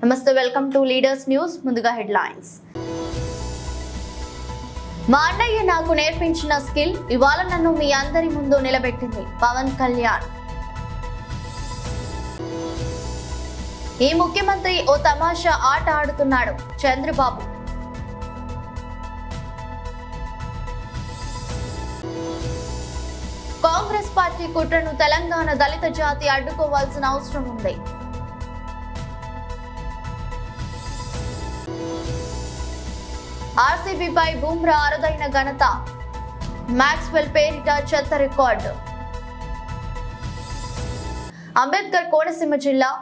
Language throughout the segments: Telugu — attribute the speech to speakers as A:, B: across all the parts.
A: నమస్తే, వెల్కమ్ టు లీడర్స్ న్యూస్. ముందుగా హెడ్లైన్స్. మా అన్నయ్య నాకు నేర్పించిన స్కిల్ ఇవాళ నన్ను మీ అందరి ముందు నిలబెట్టింది. పవన్ కళ్యాణ్. ఈ ముఖ్యమంత్రి ఓ తమాషా ఆట ఆడుతున్నాడు. చంద్రబాబు. కాంగ్రెస్ పార్టీ కుట్రను తెలంగాణ దళిత జాతి అడ్డుకోవాల్సిన అవసరం ఉంది. ఆర్సీబీపై బుమ్రా అరుదైన ఘనత. మ్యాక్స్వెల్ పేరిట చెత్త రికార్డు. అంబేద్కర్ కోనసీమ జిల్లా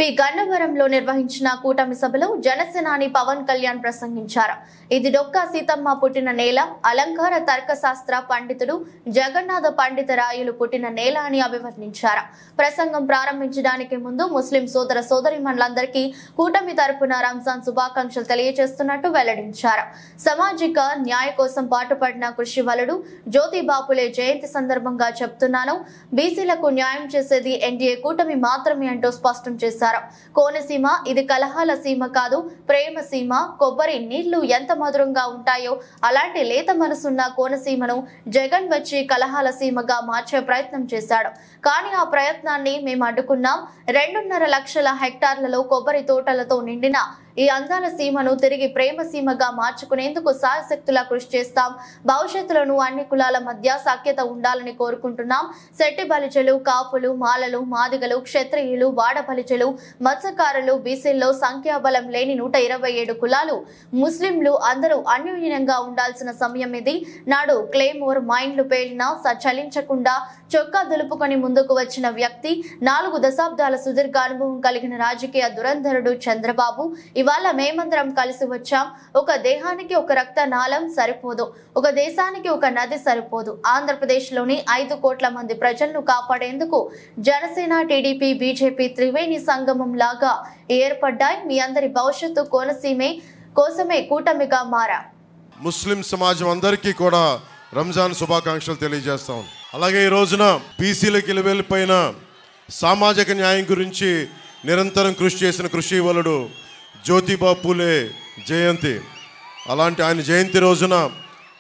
A: పి గన్నవరంలో నిర్వహించిన కూటమి సభలో జనసేనాని పవన్ కళ్యాణ్ ప్రసంగించారు. ఇది డొక్కా సీతమ్మ పుట్టిన నేల, అలంకార తర్కశాస్త్ర పండితుడు జగన్నాథ పండితరాయులు పుట్టిన నేల అని అభివర్ణించారు. ప్రసంగం ప్రారంభించడానికి ముందు ముస్లిం సోదర సోదరీమణులందరికీ కూటమి తరపున రంజాన్ శుభాకాంక్షలు తెలియజేస్తున్నట్టు వెల్లడించారు. సామాజిక న్యాయ కోసం పాటుపడిన కృషి వలుడు జ్యోతిబాపులే జయంతి సందర్భంగా చెప్తున్నాను, బీసీలకు న్యాయం చేసేది ఎన్డీఏ కూటమి మాత్రమే అంటూ స్పష్టం చేశారు. కోనసీమ ఇది కలహాల సీమ కాదు, ప్రేమ సీమ. కొబ్బరి నీళ్లు ఎంత మధురంగా ఉంటాయో అలాంటి లేత మనసున్న కోనసీమను జగన్ వచ్చి కలహాల సీమగా మార్చే ప్రయత్నం చేశాడు. కానీ ఆ ప్రయత్నాన్ని మేము అడ్డుకున్నాం. 2.5 లక్షల హెక్టార్లలో కొబ్బరి తోటలతో నిండిన ఈ అందాల సీమను తిరిగి ప్రేమ సీమగా మార్చుకునేందుకు సాయశక్తులా కృషి చేస్తాం. భవిష్యత్తులోనూ అన్ని కులాల మధ్య సఖ్యత ఉండాలని కోరుకుంటున్నాం. శెట్టి బలిజలు, కాపులు, మాలలు, మాదిగలు, క్షత్రియులు, వాడ బలిజలు, మత్స్యకారులు, బీసీల్లో సంఖ్యాబలం లేని 127 కులాలు, ముస్లింలు అందరూ అన్యోన్యంగా ఉండాల్సిన సమయం ఇది. నాడు క్లేమోర్ మైండ్లు పేలినా చలించకుండా చొక్కా దులుపుకొని ముందుకు వచ్చిన వ్యక్తి, 4 దశాబ్దాల సుదీర్ఘ అనుభవం కలిగిన రాజకీయ దురంధరుడు చంద్రబాబు. ఇవాళ మేమందరం కలిసి వచ్చాం. ఒక దేహానికి ఒక రక్త నాళం సరిపోదు, ఒక దేశానికి ఒక నది సరిపోదు. ఆంధ్రప్రదేశ్ లోని 5 కోట్ల మంది ప్రజలను కాపాడేందుకు జనసేన, టీడీపీ, బీజేపీ త్రివేణి సంగమం లాగా ఏర్పడ్డాయి. మీ అందరి భవిష్యత్తు కోసమే కూటమిగా మారా.
B: ముస్లిం సమాజం అందరికీ కూడా రంజాన్ శుభాకాంక్షలు తెలియజేస్తాం. అలాగే ఈ రోజున బీసీలకు ఇలవెల్లిపోయిన సామాజిక న్యాయం గురించి నిరంతరం కృషి చేసిన కృషి వలుడు జ్యోతిబా పూలే జయంతి. అలాంటి ఆయన జయంతి రోజున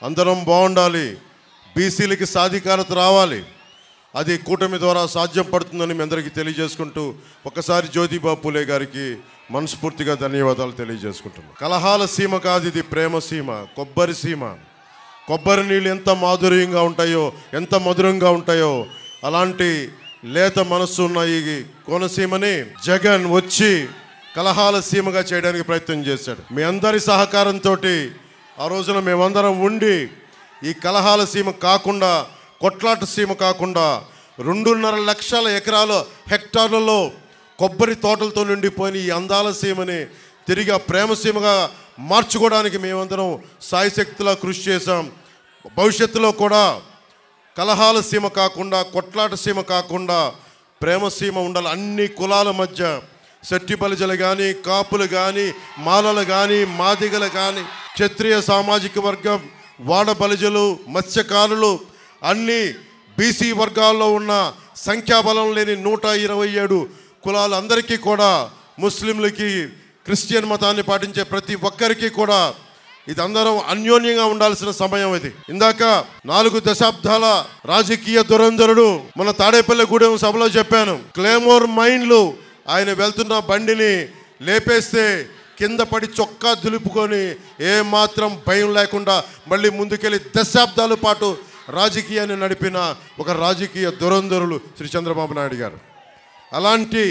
B: అందరం బాగుండాలి, బీసీలకి సాధికారత రావాలి. అది కూటమి ద్వారా సాధ్యం పడుతుందని మీ అందరికీ తెలియజేసుకుంటూ ఒకసారి జ్యోతిబా పూలే గారికి మనస్ఫూర్తిగా ధన్యవాదాలు తెలియజేసుకుంటున్నాం. కలహాల సీమ కాదు, ఇది ప్రేమ సీమ, కొబ్బరి సీమ. కొబ్బరి నీళ్ళు ఎంత మాధుర్యంగా ఉంటాయో, ఎంత మధురంగా ఉంటాయో అలాంటి లేత మనస్సు ఉన్న ఈ కోనసీమని జగన్ వచ్చి కలహాల సీమగా చేయడానికి ప్రయత్నం చేశాడు. మీ అందరి సహకారంతో ఆ రోజున మేమందరం ఉండి ఈ కలహాల సీమ కాకుండా, కొట్లాట సీమ కాకుండా 2.5 లక్షల హెక్టార్లలో కొబ్బరి తోటలతో నిండిపోయిన ఈ అందాల సీమని తిరిగి ఆ ప్రేమ సీమగా మార్చుకోవడానికి మేమందరం సాయశక్తిలా కృషి చేశాం. భవిష్యత్తులో కూడా కలహాల సీమ కాకుండా, కొట్లాట సీమ కాకుండా ప్రేమ సీమ ఉండాలి. అన్ని కులాల మధ్య శెట్టి బలిజలు కానీ, కాపులు కానీ, మాలలు కానీ, మాదిగలు కానీ, క్షత్రియ సామాజిక వర్గం, వాడ బలిజలు, మత్స్యకారులు, అన్ని బీసీ వర్గాల్లో ఉన్న సంఖ్యాబలం లేని 127 కులాలు అందరికీ కూడా, ముస్లింలకి, క్రిస్టియన్ మతాన్ని పాటించే ప్రతి ఒక్కరికి కూడా ఇది అందరం అన్యోన్యంగా ఉండాల్సిన సమయం ఇది. ఇందాక 4 దశాబ్దాల రాజకీయ దురంధరుడు మన తాడేపల్లిగూడెం సభలో చెప్పాను. క్లేమోర్ మైండ్లు ఆయన వెళ్తున్న బండిని లేపేస్తే కింద పడి చొక్కా దులుపుకొని ఏమాత్రం భయం లేకుండా మళ్ళీ ముందుకెళ్ళి దశాబ్దాల పాటు రాజకీయాన్ని నడిపిన ఒక రాజకీయ దురంధరులు శ్రీ చంద్రబాబు నాయుడు గారు. అలాంటి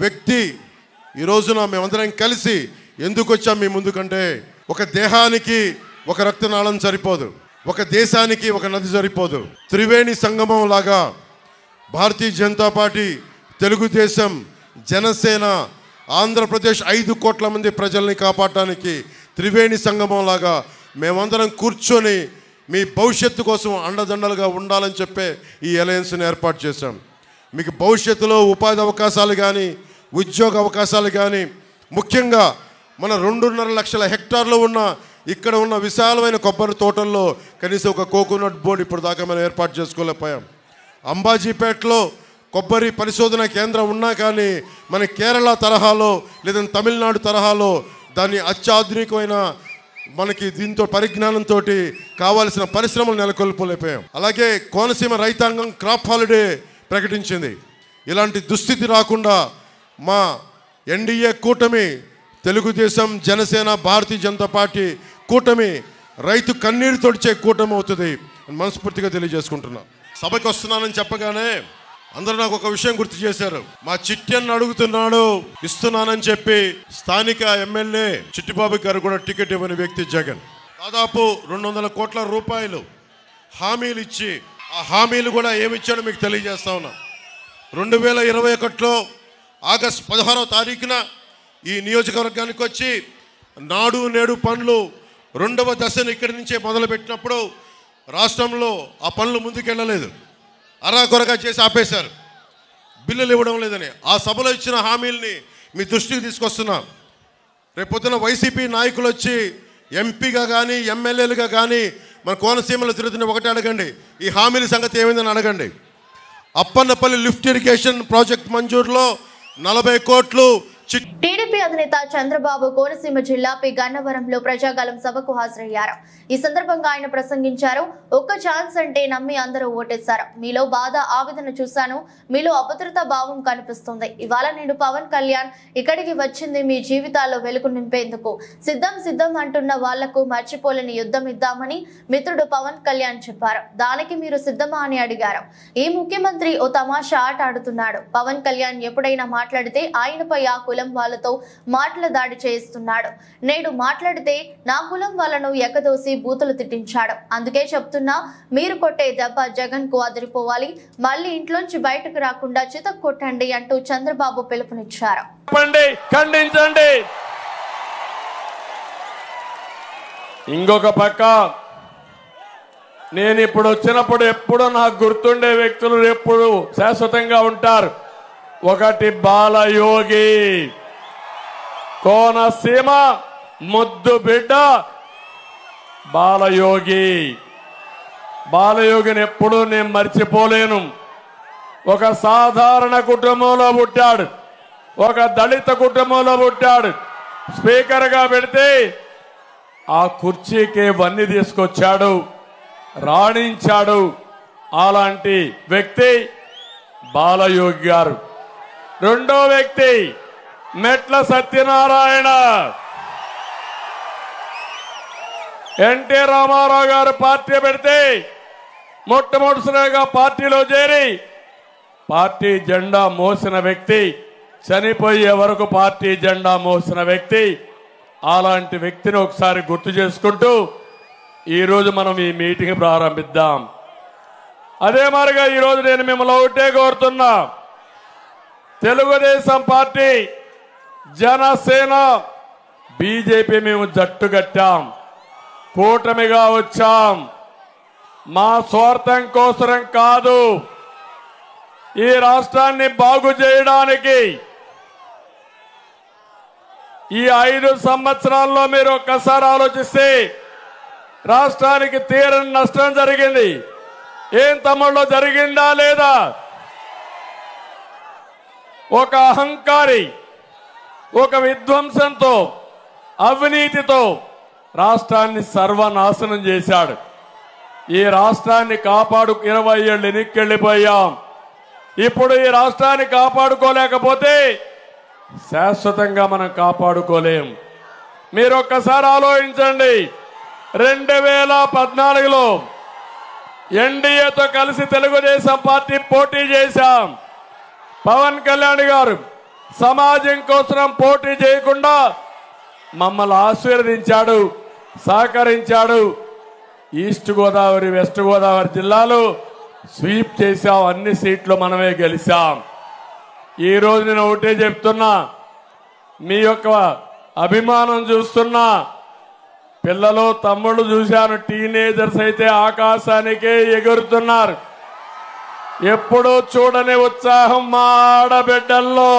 B: వ్యక్తి ఈ రోజున మేమందరం కలిసి ఎందుకు వచ్చాం మీ ముందుకంటే, ఒక దేహానికి ఒక రక్తనాళం సరిపోదు, ఒక దేశానికి ఒక నది సరిపోదు. త్రివేణి సంగమం లాగా భారతీయ జనతా పార్టీ, తెలుగుదేశం, జనసేన, ఆంధ్రప్రదేశ్ 5 కోట్ల మంది ప్రజల్ని కాపాడటానికి త్రివేణి సంగమం లాగా మేమందరం కూర్చొని మీ భవిష్యత్తు కోసం అండదండలుగా ఉండాలని చెప్పే ఈ అలయన్స్ని ఏర్పాటు చేశాం. మీకు భవిష్యత్తులో ఉపాధి అవకాశాలు కానీ, ఉద్యోగ అవకాశాలు కానీ, ముఖ్యంగా మన 2.5 లక్షల హెక్టార్లు ఉన్న ఇక్కడ ఉన్న విశాలమైన కొబ్బరి తోటల్లో కనీసం ఒక కోకోనట్ బోర్డు ఇప్పుడు దాకా మనం ఏర్పాటు చేసుకోలేకపోయాం. అంబాజీపేటలో కొబ్బరి పరిశోధన కేంద్రం ఉన్నా కానీ మన కేరళ తరహాలో లేదా తమిళనాడు తరహాలో దాన్ని అత్యాధునికమైన మనకి దీంతో పరిజ్ఞానంతో కావాల్సిన పరిశ్రమలు నెలకొల్పలేకపోయాం. అలాగే కోనసీమ రైతాంగం క్రాప్ హాలిడే ప్రకటించింది. ఇలాంటి దుస్థితి రాకుండా మా ఎన్డీఏ కూటమి, తెలుగుదేశం, జనసేన, భారతీయ జనతా పార్టీ కూటమి రైతు కన్నీరు తొడిచే కూటమి అవుతుంది మనస్ఫూర్తిగా తెలియజేసుకుంటున్నా. సభకి వస్తున్నానని చెప్పగానే అందరూ నాకు ఒక విషయం గుర్తు చేశారు. మా చిట్టి అన్న అడుగుతున్నాడు, ఇస్తున్నానని చెప్పి స్థానిక ఎమ్మెల్యే చిట్టిబాబు గారు కూడా టికెట్ ఇవ్వని వ్యక్తి జగన్ దాదాపు 200 కోట్ల రూపాయలు హామీలు ఇచ్చి, ఆ హామీలు కూడా ఏమిచ్చాడో మీకు తెలియజేస్తా ఉన్నా. 2021లో ఆగస్టు 16వ తారీఖున ఈ నియోజకవర్గానికి వచ్చి నాడు నేడు పనులు 2వ దశను ఇక్కడి నుంచే మొదలుపెట్టినప్పుడు రాష్ట్రంలో ఆ పనులు ముందుకెళ్ళలేదు, అరాకొరగా చేసి ఆపేశారు, బిల్లులు ఇవ్వడం లేదని. ఆ సభలో ఇచ్చిన హామీల్ని మీ దృష్టికి తీసుకొస్తున్నా. రేపొద్దున వైసీపీ నాయకులు వచ్చి ఎంపీగా కానీ ఎమ్మెల్యేలుగా కానీ మన కోనసీమలో తిరుగుతున్న ఒకటే అడగండి, ఈ హామీల సంగతి ఏమైందని అడగండి. అప్పన్నపల్లి లిఫ్ట్ ఇరిగేషన్ ప్రాజెక్ట్ మంజూరులో 40 కోట్లు.
A: టీడీపీ అధినేత చంద్రబాబు కోనసీమ జిల్లా పి గన్నవరంలో ప్రజాగలం సభకు హాజరయ్యారు. ఈ సందర్భంగా ఆయన ప్రసంగించారు. ఒక్క ఛాన్స్ అంటే నమ్మి అందరూ ఓటేశారు. మీలో బాధ, ఆవేదన చూశాను. మీలో అభద్రతా భావం కనిపిస్తుంది. ఇవాళ నేను పవన్ కళ్యాణ్ ఇక్కడికి వచ్చింది మీ జీవితాల్లో వెలుగు నింపేందుకు. సిద్ధం అంటున్న వాళ్లకు మర్చిపోలేని యుద్ధం ఇద్దామని మిత్రుడు పవన్ కళ్యాణ్ చెప్పారు. దానికి మీరు సిద్ధమా అని అడిగారు. ఈ ముఖ్యమంత్రి ఓ తమాషా ఆట ఆడుతున్నాడు. పవన్ కళ్యాణ్ ఎప్పుడైనా మాట్లాడితే ఆయనపై ఆ కులం వాళ్ళతో మాటల దాడి చేస్తున్నాడు. నేడు మాట్లాడితే నా కులం వాళ్ళను ఎకదోసి బూతులు తిట్టించాడు. అందుకే చెప్తున్నా, మీరు కొట్టే దెబ్బ జగన్ కు అదిరిపోవాలి. మళ్ళీ ఇంట్లోంచి బయటకు రాకుండా చితక్ కొట్టండి అంటూ చంద్రబాబు పిలుపునిచ్చారు.
C: ఖండించండి. ఇంకొక పక్క నేను ఇప్పుడు వచ్చినప్పుడు ఎప్పుడు నాకు గుర్తుండే వ్యక్తులు ఎప్పుడు శాశ్వతంగా ఉంటారు. ఒకటి బాలయోగి, కోనసీమ ముద్దు బిడ్డ బాలయోగి. బాలయోగిని ఎప్పుడూ నేను మర్చిపోలేను. ఒక సాధారణ కుటుంబంలో పుట్టాడు, ఒక దళిత కుటుంబంలో పుట్టాడు. స్పీకర్గా పెడితే ఆ కుర్చీకి వన్నీ తీసుకొచ్చాడు, రాణించాడు. అలాంటి వ్యక్తి బాలయోగి గారు. రెండో వ్యక్తి మెట్ల సత్యనారాయణ. ఎన్టీ రామారావు గారు పార్టీ పెడితే మొట్టమొదటిసారిగా పార్టీలో చేరి పార్టీ జెండా మోసిన వ్యక్తి, చనిపోయే వరకు పార్టీ జెండా మోసిన వ్యక్తి. అలాంటి వ్యక్తిని ఒకసారి గుర్తు చేసుకుంటూ ఈరోజు మనం ఈ మీటింగ్ ప్రారంభిద్దాం. అదే మరిగా ఈరోజు నేను మిమ్మల్ని ఒకటే కోరుతున్నా, తెలుగుదేశం పార్టీ, జనసేన, బీజేపీ మేము జట్టు కట్టాం, కూటమిగా వచ్చాం. మా స్వార్థం కోసరం కాదు, ఈ రాష్ట్రాన్ని బాగు చేయడానికి. ఈ 5 సంవత్సరాల్లో మీరు ఒక్కసారి ఆలోచిస్తే రాష్ట్రానికి తీరని నష్టం జరిగింది. ఏం తమ్ముళ్ళు, జరిగిందా లేదా? ఒక అహంకారి, ఒక విధ్వంసంతో, అవినీతితో రాష్ట్రాన్ని సర్వనాశనం చేశాడు. ఈ రాష్ట్రాన్ని 20 ఏళ్ళు వెనక్కెళ్ళిపోయాం. ఇప్పుడు ఈ రాష్ట్రాన్ని కాపాడుకోలేకపోతే శాశ్వతంగా మనం కాపాడుకోలేం. మీరు ఒక్కసారి ఆలోచించండి. 2014లో ఎన్డీఏతో కలిసి తెలుగుదేశం పార్టీ పోటీ చేశాం. పవన్ కళ్యాణ్ గారు సమాజం కోసం పోటీ చేయకుండా మమ్మల్ని ఆశీర్వదించాడు, సహకరించాడు. ఈస్ట్ గోదావరి, వెస్ట్ గోదావరి జిల్లాలో స్వీప్ చేశాం. అన్ని సీట్లు మనమే గెలిచాం. ఈరోజు నేను ఒకటే చెప్తున్నా, మీ యొక్క అభిమానం చూస్తున్నా. పిల్లలు, తమ్ముళ్ళు చూశాను, టీనేజర్స్ అయితే ఆకాశానికే ఎగురుతున్నారు. ఎప్పుడూ చూడని ఉత్సాహం మా ఆడబిడ్డల్లో.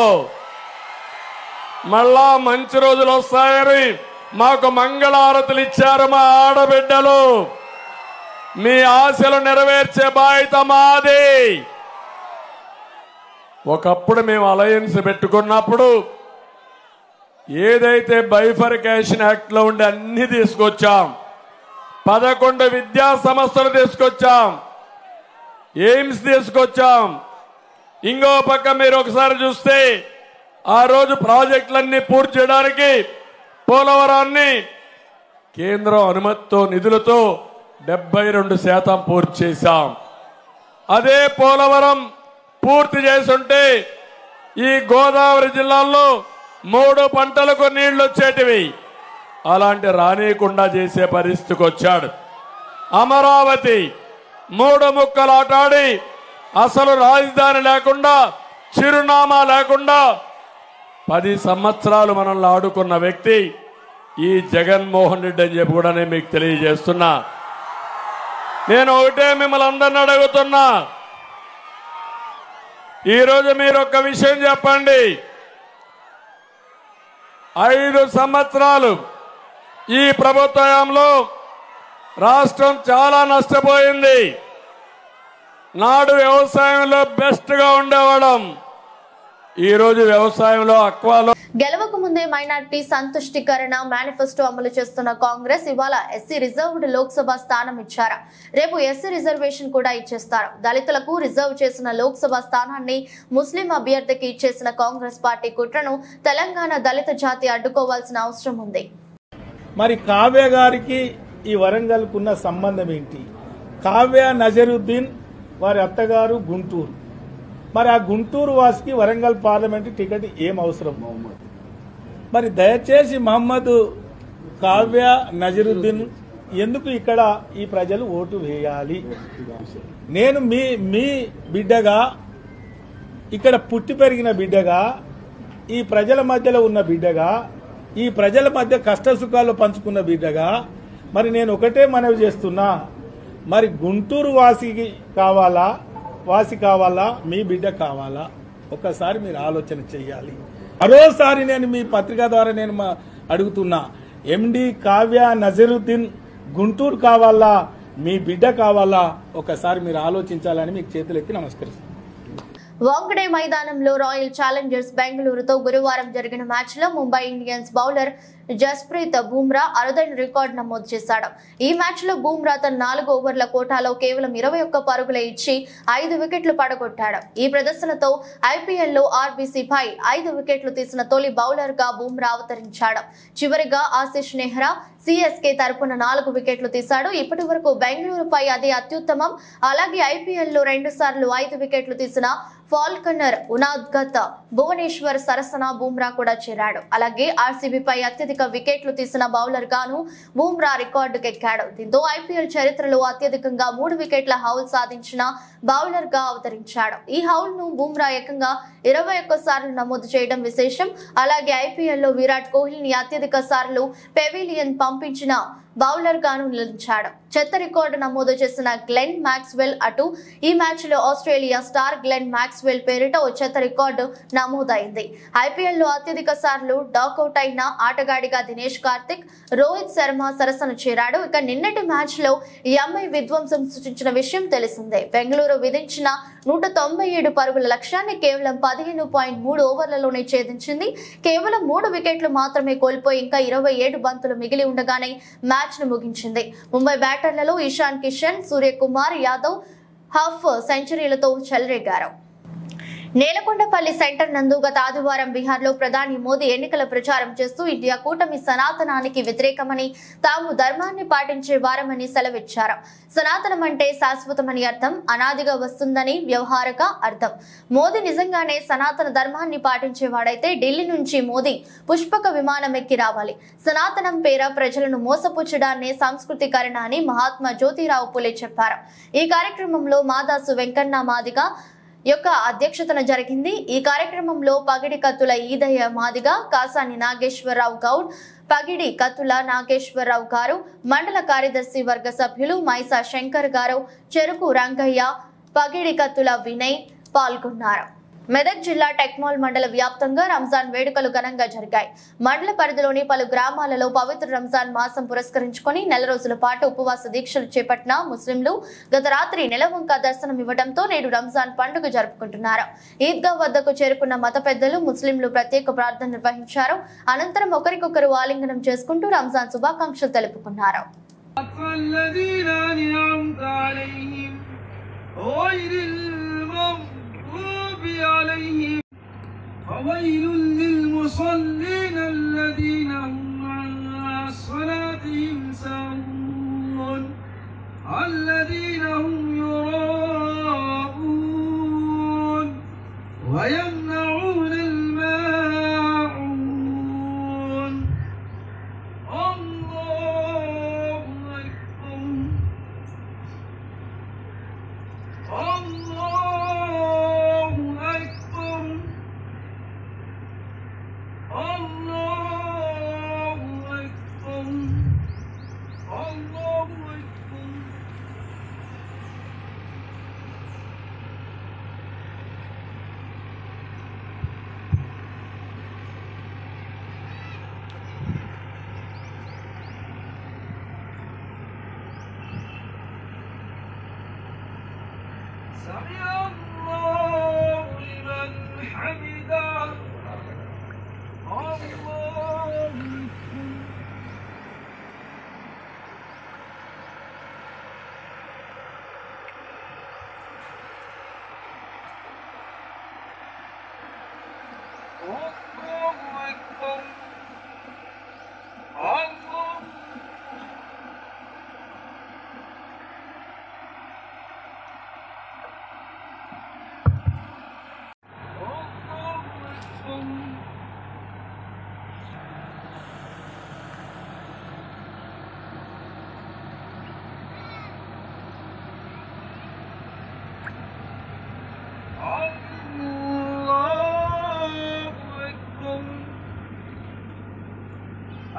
C: మళ్ళా మంచి రోజులు వస్తాయని మాకు మంగళారతులు ఇచ్చారు మా ఆడబిడ్డలు. మీ ఆశలు నెరవేర్చే బాధ్యత మాది. ఒకప్పుడు మేము అలయన్స్ పెట్టుకున్నప్పుడు ఏదైతే బైఫర్కేషన్ యాక్ట్ లో ఉండి అన్ని తీసుకొచ్చాం, 11 విద్యా సంస్థలు తీసుకొచ్చాం, ఎయిమ్స్ తీసుకొచ్చాం. ఇంకో పక్క మీరు ఒకసారి చూస్తే ఆ రోజు ప్రాజెక్టులన్నీ పూర్తి చేయడానికి పోలవరాన్ని కేంద్రం అనుమతితో నిధులతో 72% పూర్తి చేశాం. అదే పోలవరం పూర్తి చేసుంటే ఈ గోదావరి జిల్లాల్లో 3 పంటలకు నీళ్లు వచ్చేటివి. అలాంటి రానియకుండా చేసే పరిస్థితికి వచ్చాడు. అమరావతి 3 ముక్కలు ఆటాడి అసలు రాజధాని లేకుండా, చిరునామా లేకుండా 10 సంవత్సరాలు మనల్ని ఆడుకున్న వ్యక్తి ఈ జగన్మోహన్ రెడ్డి అని చెప్పి కూడా నేను మీకు తెలియజేస్తున్నా. నేను ఒకటే మిమ్మల్ని అందరిని అడుగుతున్నా, ఈరోజు మీరు ఒక విషయం చెప్పండి. 5 సంవత్సరాలు ఈ ప్రభుత్వంలో రాష్ట్రం చాలా నష్టపోయింది. నాడు వ్యవసాయంలో బెస్ట్ గా ఉండేవాళ్ళం, ఈరోజు వ్యవసాయంలో అక్వాలో.
A: గెలవక ముందే మైనార్టీ సంతుష్టీకరణ మేనిఫెస్టో అమలు చేస్తున్న కాంగ్రెస్ ఇవాళ ఎస్సీ రిజర్వ్డ్ లోక్సభ స్థానం ఇచ్చారు. రేపు ఎస్సీ రిజర్వేషన్ కూడా ఇచ్చేస్తారు. దళితులకు రిజర్వ్ చేసిన లోక్సభ స్థానాన్ని ముస్లిం అభ్యర్థికి ఇచ్చేసిన కాంగ్రెస్ పార్టీ కుట్రను తెలంగాణ దళిత జాతి అడ్డుకోవాల్సిన అవసరం ఉంది.
D: మరి కావ్య గారికి ఈ వరంగల్కున్న సంబంధం ఏంటి? కావ్య నజరుద్దీన్ వారి అత్తగారు గుంటూరు. మరి ఆ గుంటూరు వాసికి వరంగల్ పార్లమెంట్ టికెట్ ఏం అవసరం? మరి దయచేసి మహమ్మద్ కావ్య నజరుద్దీన్ ఎందుకు ఇక్కడ ఈ ప్రజలు ఓటు వేయాలి? నేను మీ బిడ్డగా, ఇక్కడ పుట్టి పెరిగిన బిడ్డగా, ఈ ప్రజల మధ్యలో ఉన్న బిడ్డగా, ఈ ప్రజల మధ్య కష్ట సుఖాలు పంచుకున్న బిడ్డగా, మరి నేను ఒకటే మనవి చేస్తున్నా, మరి గుంటూరు వాసి కావాలా మీ బిడ్డ కావాలా? ఒక్కసారి మీరు ఆలోచన చెయ్యాలి. మరోసారి నేను మీ పత్రిక ద్వారా నేను అడుగుతున్నా, ఎండి కావ్య నజరుద్దీన్ గుంటూరు కావాలా మీ బిడ్డ కావాలా? ఒకసారి మీరు ఆలోచించాలని మీకు చేతులెత్తి నమస్కరిస్తున్నాను.
A: వాంఖడే మైదానంలో రాయల్ ఛాలెంజర్స్ బెంగళూరుతో గురువారం జరిగిన మ్యాచ్ లో ముంబై ఇండియన్స్ బౌలర్ జస్ప్రీత్ బుమ్రా అరుదైన రికార్డు నమోదు చేశాడు. ఈ మ్యాచ్ లో బుమ్రా తన 4 ఓవర్ల కోటాలో కేవలం 21 పరుగులే ఇచ్చి 5 వికెట్లు పడగొట్టాడు. ఈ ప్రదర్శనతో ఐపీఎల్ లో ఆర్బీసీ పై 5 వికెట్లు తీసిన తొలి బౌలర్ గా బుమ్రా అవతరించాడు. చివరిగా ఆశిష్ నెహ్రా సిఎస్కే తరపున 4 వికెట్లు తీశాడు. ఇప్పటి వరకు బెంగళూరుపై అదే అత్యుత్తమం. అలాగే ఐపీఎల్ లో 2 సార్లు 5 వికెట్లు తీసిన ఫాల్కనర్ ఉనాద్గత్ భువనేశ్వర్ సరసన బుమ్రా కూడా చేరాడు. అలాగే ఆర్సీబీపై అత్యధిక వికెట్లు తీసిన బౌలర్ గాను బుమ్రా రికార్డుకెక్కాడు. దీంతో ఐపీఎల్ చరిత్రలో అత్యధికంగా 3 వికెట్ల హౌల్ సాధించిన బౌలర్ గా అవతరించాడు. ఈ హౌల్ ను బుమ్రా ఏకంగా 21 సార్లు నమోదు చేయడం విశేషం. అలాగే ఐపీఎల్ లో విరాట్ కోహ్లీని అత్యధిక సార్లు పెవిలియన్ పంపించిన బౌలర్ గాను నిలిచాడు. చెత్త రికార్డు నమోదు చేసిన గ్లెన్ మాక్స్వెల్ అటు ఈ మ్యాచ్ లో ఆస్ట్రేలియా స్టార్ గ్లెన్ మాక్స్వెల్ పేరిట ఓ చెత్త రికార్డు నమోదైంది. ఐపీఎల్ లో అత్యధిక సార్లు డాకౌట్ అయిన ఆటగాడిగా దినేష్ కార్తిక్, రోహిత్ శర్మ సరసన చేరాడు. ఇక నిన్నటి మ్యాచ్ లో ఎంఐ విధ్వంసం సృష్టించిన విషయం తెలిసిందే. బెంగళూరు విధించిన 197 పరుగుల లక్ష్యాన్ని కేవలం 15.3 ఓవర్లలోనే ఛేదించింది. కేవలం 3 వికెట్లు మాత్రమే కోల్పోయి ఇంకా 27 బంతులు మిగిలి ఉండగానే మ్యాచ్ ను ముగించింది. ముంబై బ్యాటర్లలో ఇషాన్ కిషన్, సూర్యకుమార్ యాదవ్ హాఫ్ సెంచరీలతో చెలరేగారు. నేలకొండపల్లి సెంటర్ నందు గత ఆదివారం బీహార్లో ప్రధాని మోదీ ఎన్నికల ప్రచారం చేస్తూ ఇండియా కూటమి సనాతనానికి వ్యతిరేకమని, తాము ధర్మాన్ని పాటించే వారమని సెలవిచ్చారు. సనాతనం అంటే శాశ్వతమని అర్థం, అనాదిగా వస్తుందని వ్యవహారక అర్థం. మోదీ నిజంగానే సనాతన ధర్మాన్ని పాటించేవాడైతే ఢిల్లీ నుంచి మోదీ పుష్పక విమానం ఎక్కి రావాలి. సనాతనం పేర ప్రజలను మోసపుచ్చడాన్నే సంస్కృతీకరణ అని మహాత్మా జ్యోతిరావు పులే చెప్పారు. ఈ కార్యక్రమంలో మాదాసు వెంకన్న మాదిగ యొక్క అధ్యక్షతన జరిగింది. ఈ కార్యక్రమంలో పగిడి కత్తుల ఈదయ్య మాదిగ, కాసాని నాగేశ్వరరావు గౌడ్, పగిడి కత్తుల నాగేశ్వరరావు గారు, మండల కార్యదర్శి వర్గ సభ్యులు మైసా శంకర్ గారు, చెరుకు రంగయ్య, పగిడి కత్తుల వినయ్ పాల్గొన్నారు. మెదక్ జిల్లా టెక్మాల్ మండల వ్యాప్తంగా రంజాన్ వేడుకలు ఘనంగా జరిగాయి. మండల పరిధిలోని పలు గ్రామాలలో పవిత్ర రంజాన్ మాసం పురస్కరించుకొని నెల రోజుల పాటు ఉపవాస దీక్షలు చేపట్టిన ముస్లింలు గత రాత్రి నెలవంక దర్శనం ఇవ్వడంతో నేడు రంజాన్ పండుగ జరుపుకుంటున్నారు. ఈద్గా వద్దకు చేరుకున్న మత పెద్దలు ముస్లింలు ప్రత్యేక ప్రార్థన నిర్వహించారు. అనంతరం ఒకరికొకరు ఆలింగనం చేసుకుంటూ రంజాన్ శుభాకాంక్షలు తెలుపుకున్నారు.
E: عليهم فويل للمصلين الذين هم عن صلاتهم ساهون الذين هم يراءون ويمنعون الماعون الله أكبر سمع الله لمن حمده الله أكبر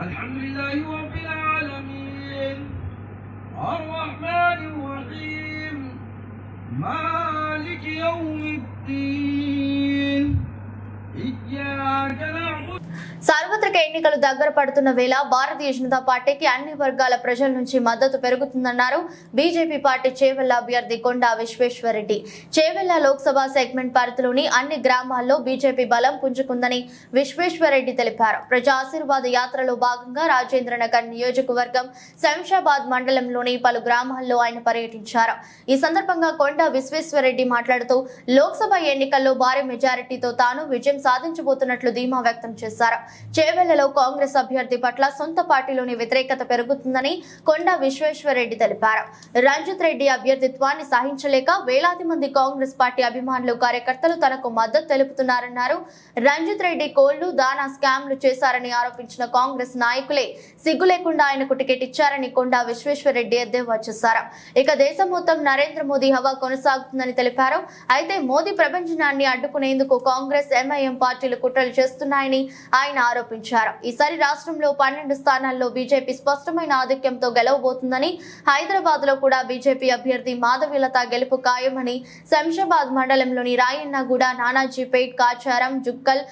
E: الحمد لله رب العالمين الرحمن الرحيم مالك يوم الدين إياك نعبد.
A: సార్వత్రిక ఎన్నికలు దగ్గర పడుతున్న వేళ భారతీయ జనతా పార్టీకి అన్ని వర్గాల ప్రజల నుంచి మద్దతు పెరుగుతుందన్నారు బీజేపీ పార్టీ చేవెళ్ల అభ్యర్థి కొండా విశ్వేశ్వరరెడ్డి. చేవెళ్ల లోక్సభ సెగ్మెంట్ పరిధిలోని అన్ని గ్రామాల్లో బీజేపీ బలం పుంజుకుందని విశ్వేశ్వరరెడ్డి తెలిపారు. ప్రజా ఆశీర్వాద యాత్రలో భాగంగా రాజేంద్రనగర్ నియోజకవర్గం శంషాబాద్ మండలంలోని పలు గ్రామాల్లో ఆయన పర్యటించారు. ఈ సందర్భంగా కొండా విశ్వేశ్వరరెడ్డి మాట్లాడుతూ లోక్సభ ఎన్నికల్లో భారీ మెజారిటీతో తాను విజయం సాధించబోతున్నట్లు ధీమా వ్యక్తం చేశారు. చేవెళ్లలో కాంగ్రెస్ అభ్యర్థి పట్ల సొంత పార్టీలోని వ్యతిరేకత పెరుగుతుందని కొండా విశ్వేశ్వరరెడ్డి తెలిపారు. రంజిత్ రెడ్డి అభ్యర్థిత్వాన్ని సహించలేక వేలాది మంది కాంగ్రెస్ పార్టీ అభిమానులు కార్యకర్తలు తనకు మద్దతు తెలుపుతున్నారన్నారు. రంజిత్ రెడ్డి కోళ్లు దానా స్కామ్లు చేశారని ఆరోపించిన కాంగ్రెస్ నాయకులే సిగ్గు లేకుండా ఆయనకు టికెట్ ఇచ్చారని కొండా విశ్వేశ్వరరెడ్డి ఎద్దేవా చేశారు. ఇక దేశం మొత్తం నరేంద్ర మోదీ హవా కొనసాగుతుందని తెలిపారు. అయితే మోదీ ప్రభంజనాన్ని అడ్డుకునేందుకు కాంగ్రెస్ ఎంఐఎం పార్టీలు కుట్రలు చేస్తున్నాయని ఆయన ఆరోపించారు. ఈసారి రాష్ట్రంలో 12 స్థానాల్లో బీజేపీ స్పష్టమైన ఆధిక్యంతో గెలవబోతుందని, హైదరాబాద్ లో కూడా బీజేపీ అభ్యర్థి మాధవీలత గెలుపు ఖాయమని, శంషాబాద్ మండలంలోని రాయన్నగూడ, నానాజీపేట్, కాచారం, జుక్కల్,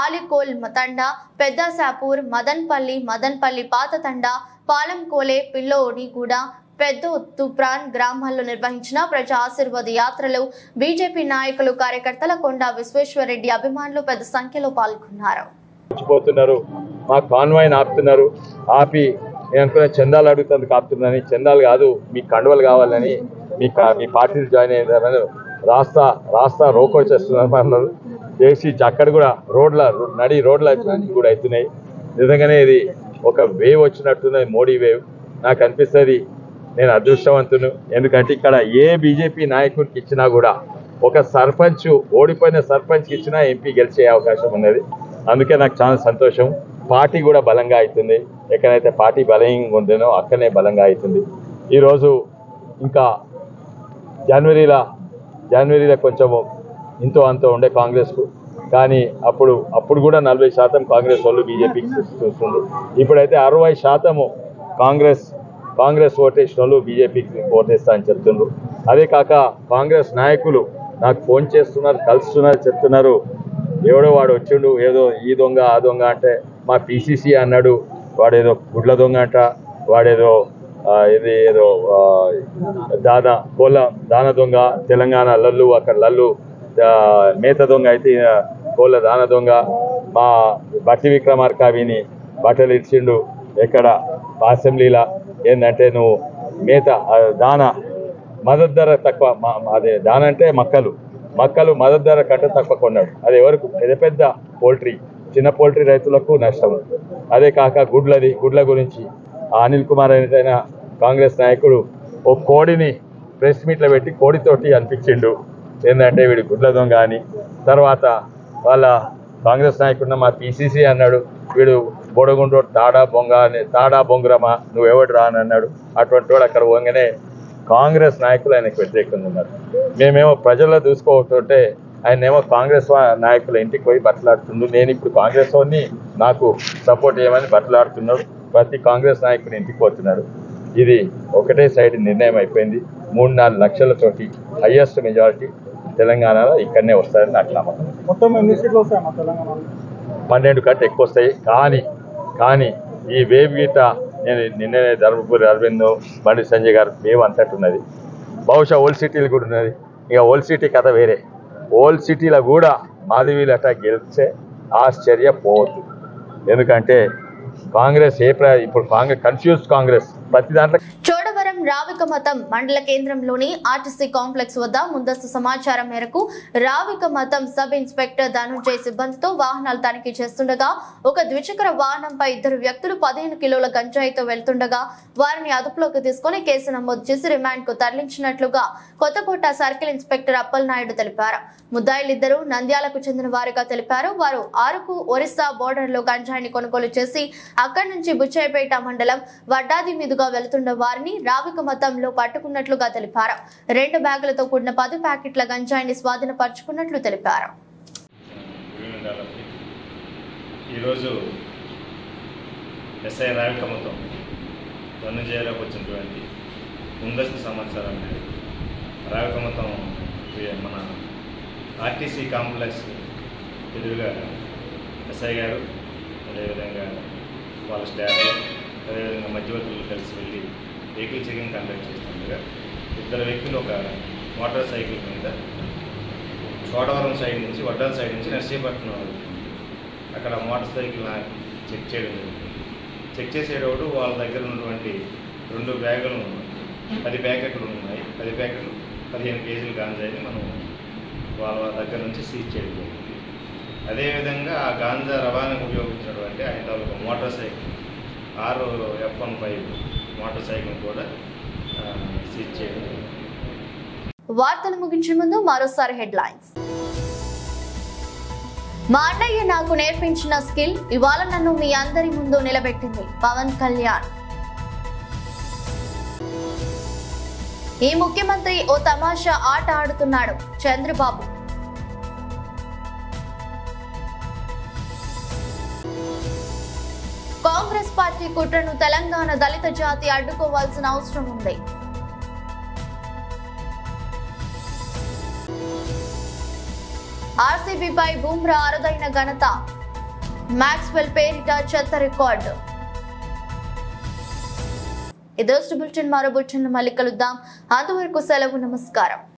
A: ఆలికోల్ తండా, పెద్దసాపూర్, మదన్పల్లి పాత తండా, పాలంకోలే, పిల్లోనిగూడ, పెద్ద తుప్రాన్ గ్రామాల్లో నిర్వహించిన ప్రజా ఆశీర్వాద యాత్రలో బీజేపీ నాయకులు, కార్యకర్తల కొండా విశ్వేశ్వరరెడ్డి అభిమానులు పెద్ద సంఖ్యలో పాల్గొన్నారు.
F: మా కాన్వాయ్ని ఆపుతున్నారు. ఆపి నేను అనుకున్న చందాలు అడుగుతందుకు ఆపుతున్నారని, చందాలు కాదు మీ కండువలు కావాలని మీ పార్టీలు జాయిన్ అయ్యారని రాస్తా రోకో చేస్తున్నారు చేసి అక్కడ కూడా నడి రోడ్ల కూడా అవుతున్నాయి. నిజంగానే ఇది ఒక వేవ్ వచ్చినట్టున్నది, మోడీ వేవ్. నాకు అనిపిస్తుంది నేను అదృష్టవంతును. ఎందుకంటే ఇక్కడ ఏ బీజేపీ నాయకుడికి ఇచ్చినా కూడా ఒక సర్పంచ్, ఓడిపోయిన సర్పంచ్కి ఇచ్చినా ఎంపీ గెలిచే అవకాశం ఉన్నది. అందుకే నాకు చాలా సంతోషం. పార్టీ కూడా బలంగా అవుతుంది. ఎక్కడైతే పార్టీ బలంగా ఉంటుందో అక్కడనే బలంగా అవుతుంది. ఈరోజు ఇంకా జనవరిలో కొంచెము ఇంతో అంతో ఉండే కాంగ్రెస్కు, కానీ అప్పుడు కూడా 40% కాంగ్రెస్ వాళ్ళు బీజేపీకి చూస్తుంది. ఇప్పుడైతే 60% కాంగ్రెస్ ఓటేసిన వాళ్ళు బీజేపీకి ఓటేస్తా అని చెప్తుండ్రు. అదే కాక కాంగ్రెస్ నాయకులు నాకు ఫోన్ చేస్తున్నారు, కలుస్తున్నారు, చెప్తున్నారు ఎవడో వాడు వచ్చిండు ఏదో ఈ దొంగ ఆ దొంగ అంటే మా పిసిసి అన్నాడు, వాడేదో గుడ్ల దొంగ అంట, వాడేదో ఇది ఏదో దాన దొంగ, తెలంగాణ లల్లు, అక్కడ లల్లు మేత దొంగ అయితే కోళ్ళ దాన దొంగ. మా బట్టి విక్రమార్క విని బట్టలు ఇచ్చిండు ఎక్కడ అసెంబ్లీలో, ఏంటంటే నువ్వు మేత దాన మద్దతు ధర తక్కువ, అదే దాన అంటే మక్కలు మద్దతు ధర కంటే తక్కువ కొన్నాడు. అది ఎవరికి పెద్ద పెద్ద పోల్ట్రీ, చిన్న పోల్ట్రీ రైతులకు నష్టము. అదే కాక గుడ్ల గురించి అనిల్ కుమార్ అయిన కాంగ్రెస్ నాయకుడు ఓ కోడిని ప్రెస్ మీట్లో పెట్టి కోడితోటి అనిపించిండు ఏంటంటే వీడి గుడ్ల దొంగ అని. తర్వాత వాళ్ళ కాంగ్రెస్ నాయకుడిన మా పిసిసి అన్నాడు వీడు బొడగుండో తాడా బొంగురమా నువ్వెవడు రా అని అన్నాడు. అటువంటి వాడు అక్కడ పోగానే కాంగ్రెస్ నాయకులు ఆయనకు వ్యతిరేకంగా ఉన్నారు. మేమేమో ప్రజల్లో దూసుకోతుంటే ఆయనేమో కాంగ్రెస్ నాయకుల ఇంటికి పోయి బట్టలాడుతుండు. నేను ఇప్పుడు కాంగ్రెస్ వాడిని, నాకు సపోర్ట్ చేయమని బట్టలాడుతున్నాడు. ప్రతి కాంగ్రెస్ నాయకుని ఇంటికి పోతున్నాడు. ఇది ఒకటే సైడ్ నిర్ణయం అయిపోయింది. 3-4 లక్షలతోటి హైయెస్ట్ మెజారిటీ తెలంగాణలో ఇక్కడనే వస్తాయని నాకు నమ్మకం.
D: మొత్తం ఎన్ని సీట్లు వస్తాయి మా తెలంగాణలో?
F: 12 కంటే ఎక్కువ వస్తాయి. కానీ ఈ వేవ్ గీత నేను నిన్ననే ధర్మపురి అరవింద్, బండి సంజయ్ గారు వేవ్ అంతటి ఉన్నది. బహుశా ఓల్డ్ సిటీలు కూడా ఉన్నది. ఇక ఓల్డ్ సిటీ కథ వేరే. ఓల్డ్ సిటీలో కూడా మాధవీలు అట్లా గెలిస్తే ఆశ్చర్యపోవద్దు. ఎందుకంటే కాంగ్రెస్ ఇప్పుడు కన్ఫ్యూజ్ కాంగ్రెస్ ప్రతి దాంట్లో.
A: చోడవరం రావికమతం మండల కేంద్రంలోని ఆర్టీసీ కాంప్లెక్స్ వద్ద ముందస్తు సమాచారం మేరకు రావికమతం సబ్ ఇన్స్పెక్టర్ ధనుంజయ్ సిబ్బందితో వాహనాలు తనిఖీ చేస్తుండగా ఒక ద్విచక్ర వాహనంపై 2 వ్యక్తులు 15 కిలోల గంజాయితో వెళ్తుండగా వారిని అదుపులోకి తీసుకుని కేసు నమోదు చేసి రిమాండ్ కు తరలించినట్లుగా కొత్తకోట సర్కిల్ ఇన్స్పెక్టర్ అప్పల్ నాయుడు తెలిపారు. ముద్దాయిలిద్దరూ నంద్యాలకు చెందిన వారిగా తెలిపారు. వారు ఆరుకు ఒరిస్సా బోర్డర్ లో గంజాయిని కొనుగోలు చేసి అక్కడి నుంచి బుచ్చాయిపేట మండలం వడ్డాది మీదుగా వెళుతున్న వారిని రావికమతంలో పట్టుకున్నట్లుగా తెలిపారు. 2 బ్యాగులతో కూడిన 10 ప్యాకెట్ల గంజాయిని స్వాధీనపరుచుకున్నట్లు తెలిపారు.
G: ఈరోజు ఎస్ఐ రావికమతం ధనుంజయలోకి వచ్చినటువంటి ముందస్తు సమాచారం రావికమతం మన ఆర్టీసీ కాంప్లెక్స్ ఎదురుగా ఎస్ఐ గారు, అదేవిధంగా వాళ్ళ స్టాఫ్, అదేవిధంగా మధ్యవర్తులు కలిసి వెళ్ళి వెహికల్ చెకింగ్ కండక్ట్ చేస్తుండగా 2 వ్యక్తులు ఒక మోటార్ సైకిల్ మీద చోడవరం సైడ్ నుంచి వడ్డాల సైడ్ నుంచి నర్సీపట్నం అక్కడ మోటార్ సైకిల్ చెక్ చేయడం జరిగింది. చెక్ చేసేటప్పుడు వాళ్ళ దగ్గర ఉన్నటువంటి 2 బ్యాగులు 10 ప్యాకెట్లు ఉన్నాయి. 10 ప్యాకెట్లు 15 కేజీలు గాంజాయిని మనం వాళ్ళ దగ్గర నుంచి సీజ్ చేయడం జరిగింది. అదేవిధంగా ఆ గాంజా రవాణాకు ఉపయోగించినటువంటి ఆయన తాలూకా motor cycle RF15 motor cycle కూడా సీజ్ చేయడం జరిగింది.
A: వార్తలు ముగించే ముందు మరోసారి హెడ్లైన్స్. మా అన్నయ్య నాకు నేర్పించిన స్కిల్ ఇవాళ నన్ను మీ అందరి ముందు నిలబెట్టింది పవన్ కళ్యాణ్. ఈ ముఖ్యమంత్రి ఓ తమాషా ఆట ఆడుతున్నాడు చంద్రబాబు. కాంగ్రెస్ పార్టీ కుట్రను తెలంగాణ దళిత జాతి అడ్డుకోవాల్సిన అవసరం ఉంది. ఆర్సీబీపై బుమ్రా అరుదైన ఘనత, మ్యాక్స్వెల్ పేరిట చెత్త రికార్డు. ఇదే బులెటిన్, మరో బులెటిన్ మళ్ళీ కలుద్దాం. అంతవరకు సెలవు, నమస్కారం.